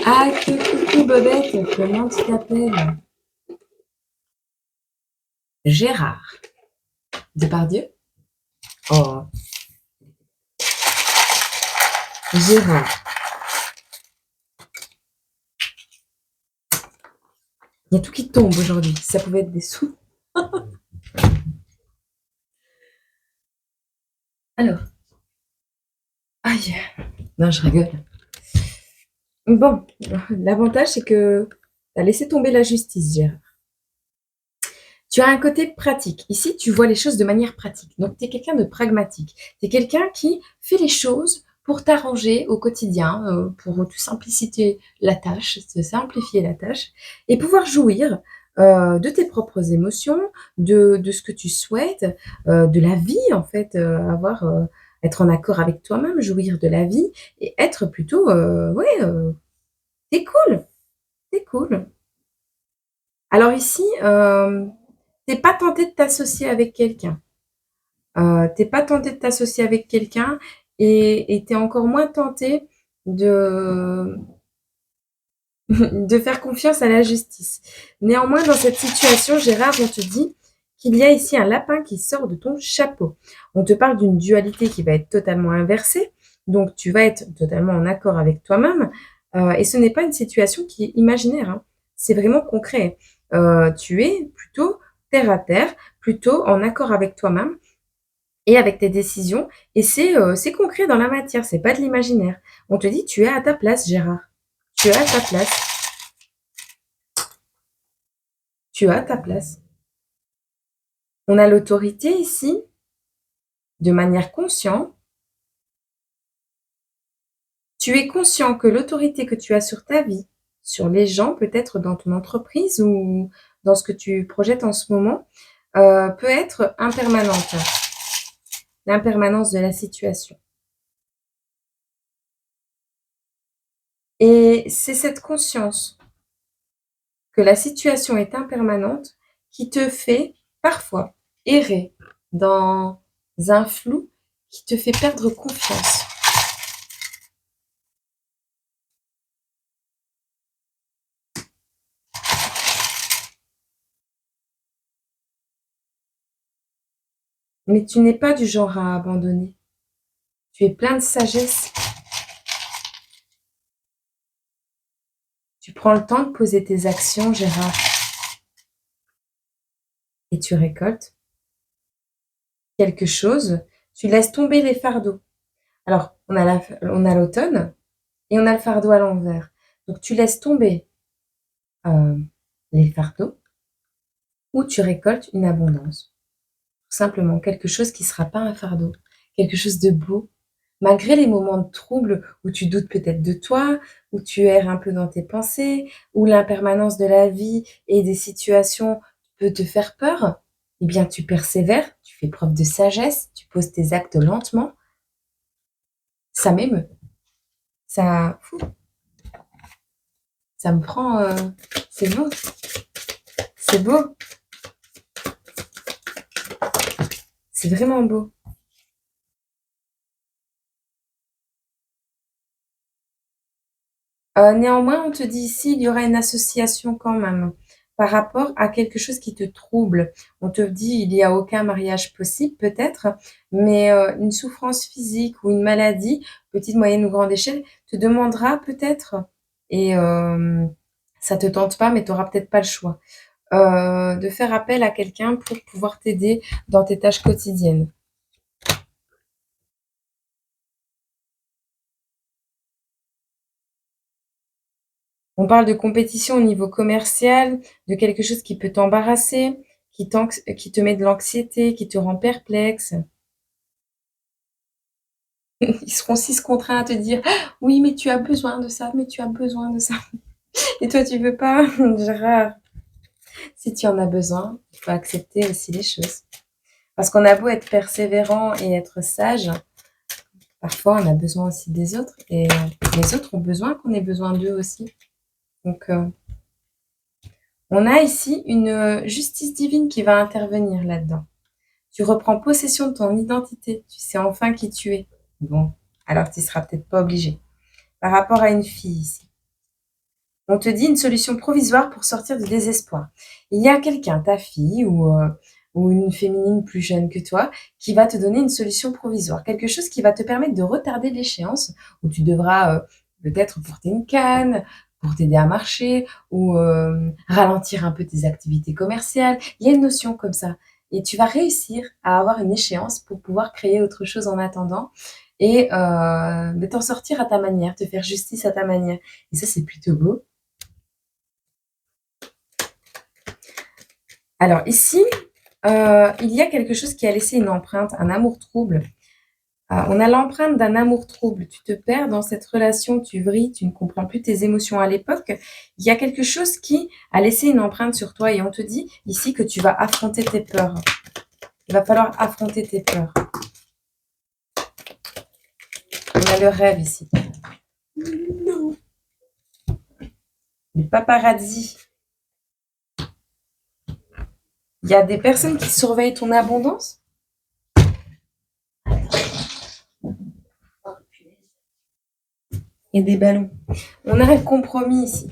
Ah, coucou Bobette, comment tu t'appelles? Gérard. Depardieu? Oh, Gérard. Il y a tout qui tombe aujourd'hui. Ça pouvait être des sous. Alors, aïe. Non, je rigole. Bon, l'avantage, c'est que tu as laissé tomber la justice, Gérard. Tu as un côté pratique. Ici, tu vois les choses de manière pratique. Donc, tu es quelqu'un de pragmatique. Tu es quelqu'un qui fait les choses pour t'arranger au quotidien, pour te simplifier la tâche, te simplifier la tâche, et pouvoir jouir de tes propres émotions, de ce que tu souhaites, de la vie, en fait, être en accord avec toi-même, jouir de la vie, et être plutôt, ouais, t'es cool, t'es cool. Alors ici, t'es pas tenté de t'associer avec quelqu'un. Tu pas tenté de t'associer avec quelqu'un et tu encore moins tenté de de faire confiance à la justice. Néanmoins, dans cette situation, Gérard, on te dit qu'il y a ici un lapin qui sort de ton chapeau. On te parle d'une dualité qui va être totalement inversée, donc tu vas être totalement en accord avec toi-même, et ce n'est pas une situation qui est imaginaire, hein. C'est vraiment concret. Tu es plutôt terre à terre, plutôt en accord avec toi-même et avec tes décisions. Et c'est concret dans la matière, c'est pas de l'imaginaire. On te dit, tu es à ta place, Gérard. Tu es à ta place. Tu as ta place. On a l'autorité ici, de manière consciente. Tu es conscient que l'autorité que tu as sur ta vie, sur les gens, peut-être dans ton entreprise ou dans ce que tu projettes en ce moment, peut être impermanente. L'impermanence de la situation. Et c'est cette conscience que la situation est impermanente qui te fait parfois errer dans un flou qui te fait perdre confiance. Mais tu n'es pas du genre à abandonner. Tu es plein de sagesse. Tu prends le temps de poser tes actions, Gérard, et tu récoltes quelque chose. Tu laisses tomber les fardeaux. Alors, on a l'automne et on a le fardeau à l'envers. Donc, tu laisses tomber euh, les fardeaux ou tu récoltes une abondance. Tout simplement, quelque chose qui ne sera pas un fardeau, quelque chose de beau, malgré les moments de trouble où tu doutes peut-être de toi, où tu erres un peu dans tes pensées, où l'impermanence de la vie et des situations peut te faire peur, eh bien tu persévères, tu fais preuve de sagesse, tu poses tes actes lentement. Ça m'émeut. Ça, fou, ça me prend. C'est beau, c'est beau, c'est vraiment beau. Néanmoins, on te dit ici, il y aura une association quand même par rapport à quelque chose qui te trouble. On te dit, il n'y a aucun mariage possible peut-être, mais une souffrance physique ou une maladie, petite, moyenne ou grande échelle, te demandera peut-être, et ça te tente pas, mais tu auras peut-être pas le choix, de faire appel à quelqu'un pour pouvoir t'aider dans tes tâches quotidiennes. On parle de compétition au niveau commercial, de quelque chose qui peut t'embarrasser, qui te met de l'anxiété, qui te rend perplexe. Ils seront six contraints à te dire: «Ah, oui, mais tu as besoin de ça, mais tu as besoin de ça». Et toi, tu veux pas? Gérard, si tu en as besoin, il faut accepter aussi les choses. Parce qu'on a beau être persévérant et être sage, parfois on a besoin aussi des autres et les autres ont besoin qu'on ait besoin d'eux aussi. Donc, on a ici une justice divine qui va intervenir là-dedans. Tu reprends possession de ton identité. Tu sais enfin qui tu es. Bon, alors tu seras peut-être pas obligé. Par rapport à une fille ici. On te dit une solution provisoire pour sortir du désespoir. Il y a quelqu'un, ta fille ou une féminine plus jeune que toi, qui va te donner une solution provisoire, quelque chose qui va te permettre de retarder l'échéance, où tu devras peut-être porter une canne pour t'aider à marcher, ou ralentir un peu tes activités commerciales. Il y a une notion comme ça. Et tu vas réussir à avoir une échéance pour pouvoir créer autre chose en attendant et de t'en sortir à ta manière, te faire justice à ta manière. Et ça, c'est plutôt beau. Alors ici, il y a quelque chose qui a laissé une empreinte, un amour trouble. On a l'empreinte d'un amour trouble. Tu te perds dans cette relation, tu vrilles, tu ne comprends plus tes émotions à l'époque. Il y a quelque chose qui a laissé une empreinte sur toi et on te dit ici que tu vas affronter tes peurs. Il va falloir affronter tes peurs. On a le rêve ici. Non. Le paparazzi. Il y a des personnes qui surveillent ton abondance. Il y a des ballons. On a un compromis ici.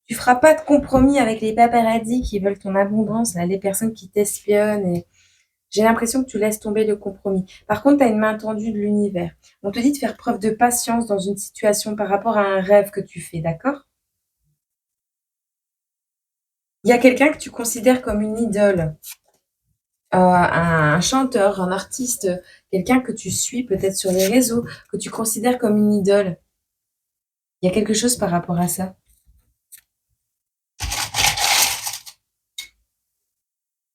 Tu feras pas de compromis avec les paparazzi qui veulent ton abondance, là, les personnes qui t'espionnent. Et j'ai l'impression que tu laisses tomber le compromis. Par contre, tu as une main tendue de l'univers. On te dit de faire preuve de patience dans une situation par rapport à un rêve que tu fais, d'accord? Il y a quelqu'un que tu considères comme une idole, un chanteur, un artiste, quelqu'un que tu suis peut-être sur les réseaux, que tu considères comme une idole. Il y a quelque chose par rapport à ça.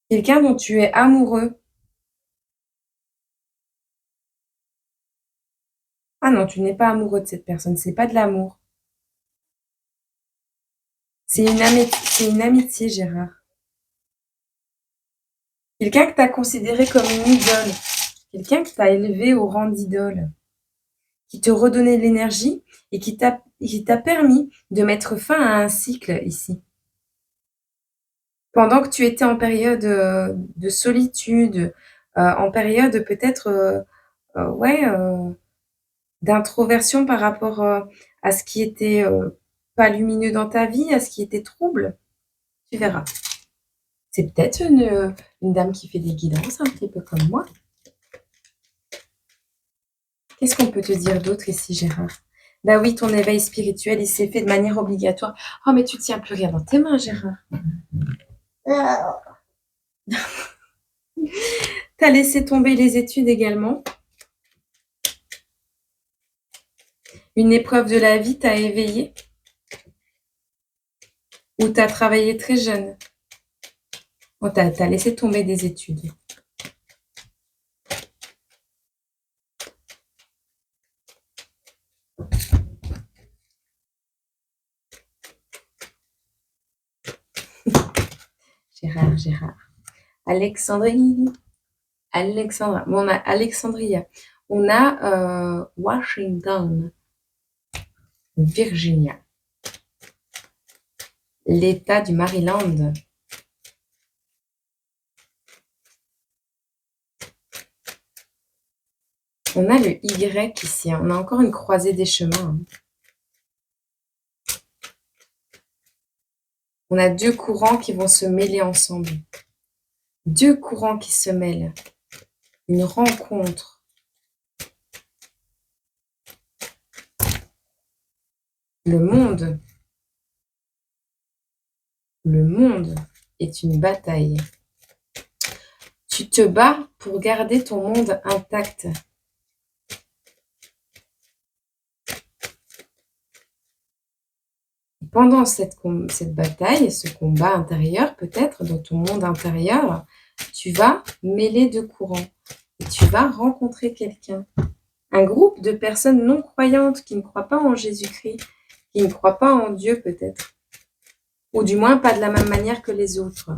Quelqu'un dont tu es amoureux. Ah non, tu n'es pas amoureux de cette personne, c'est pas de l'amour. C'est une amitié, Gérard. Quelqu'un que tu as considéré comme une idole. Quelqu'un que tu as élevé au rang d'idole. Qui te redonnait de l'énergie et qui t'a permis de mettre fin à un cycle ici. Pendant que tu étais en période de solitude, en période peut-être ouais, d'introversion par rapport à ce qui était pas lumineux dans ta vie, à ce qui était trouble, tu verras. C'est peut-être une dame qui fait des guidances, un petit peu comme moi. Qu'est-ce qu'on peut te dire d'autre ici, Gérard? Bah oui, ton éveil spirituel, il s'est fait de manière obligatoire. Oh, mais tu tiens plus rien dans tes mains, Gérard. T'as laissé tomber les études également. Une épreuve de la vie t'a éveillé. Ou t'as travaillé très jeune. Oh, t'as laissé tomber des études. Gérard. Alexandrie. Alexandra. Bon, on a Alexandria. On a Washington. Virginia. L'État du Maryland. On a le Y ici. On a encore une croisée des chemins. On a deux courants qui vont se mêler ensemble. Deux courants qui se mêlent. Une rencontre. Le monde est une bataille. Tu te bats pour garder ton monde intact. Pendant cette bataille, ce combat intérieur, peut-être dans ton monde intérieur, tu vas mêler deux courants et tu vas rencontrer quelqu'un. Un groupe de personnes non croyantes qui ne croient pas en Jésus-Christ, qui ne croient pas en Dieu peut-être, ou du moins pas de la même manière que les autres.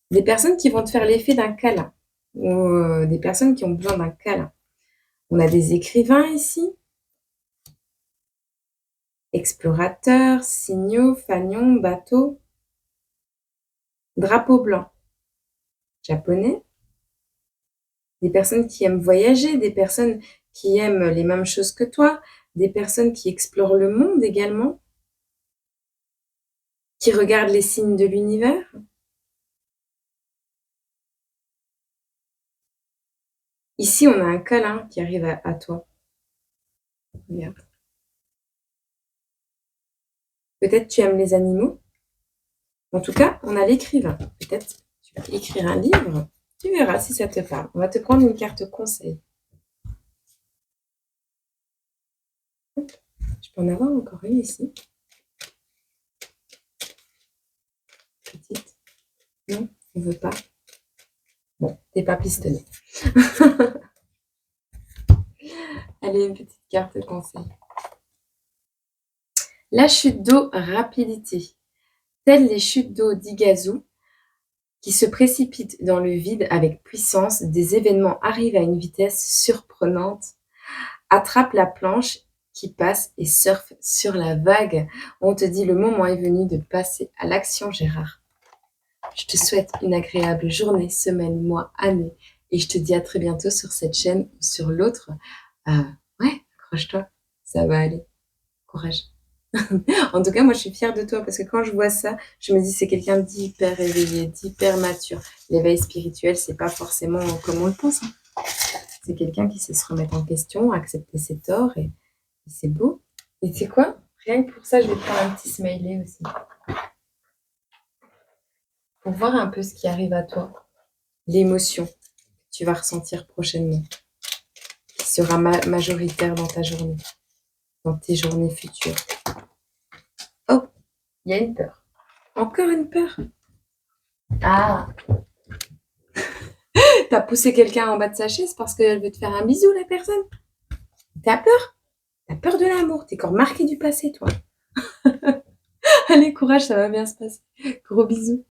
Des personnes qui vont te faire l'effet d'un câlin, ou des personnes qui ont besoin d'un câlin. On a des écrivains ici, explorateurs, signaux, fanions, bateaux, drapeau blanc, japonais, des personnes qui aiment voyager, des personnes qui aiment les mêmes choses que toi, des personnes qui explorent le monde également. qui regarde les signes de l'univers. Ici, on a un câlin qui arrive à toi. Regarde. Peut-être tu aimes les animaux. En tout cas, on a l'écrivain. Peut-être tu vas écrire un livre. Tu verras si ça te parle. On va te prendre une carte conseil. Je peux en avoir encore une ici. Petite. Non, on veut pas. Bon, t'es pas pistonné. Allez, une petite carte conseil. La chute d'eau, rapidité. Telles les chutes d'eau d'Iguazu, qui se précipitent dans le vide avec puissance, des événements arrivent à une vitesse surprenante. Attrape la planche qui passe et surfe sur la vague. On te dit le moment est venu de passer à l'action, Gérard. Je te souhaite une agréable journée, semaine, mois, année. Et je te dis à très bientôt sur cette chaîne ou sur l'autre. Ouais, accroche-toi, ça va aller. Courage. En tout cas, moi, je suis fière de toi parce que quand je vois ça, je me dis c'est quelqu'un d'hyper éveillé, d'hyper mature. L'éveil spirituel, c'est pas forcément comme on le pense. Hein. C'est quelqu'un qui sait se remettre en question, accepter ses torts et c'est beau. Et tu sais quoi? Rien que pour ça, je vais te prendre un petit smiley aussi. Pour voir un peu ce qui arrive à toi. L'émotion que tu vas ressentir prochainement. Qui sera majoritaire dans ta journée. Dans tes journées futures. Oh, il y a une peur. Encore une peur. Ah, t'as poussé quelqu'un en bas de sa chaise parce qu'elle veut te faire un bisou, la personne. T'as peur? T'as peur de l'amour. T'es encore marqué du passé, toi. Allez, courage, ça va bien se passer. Gros bisous.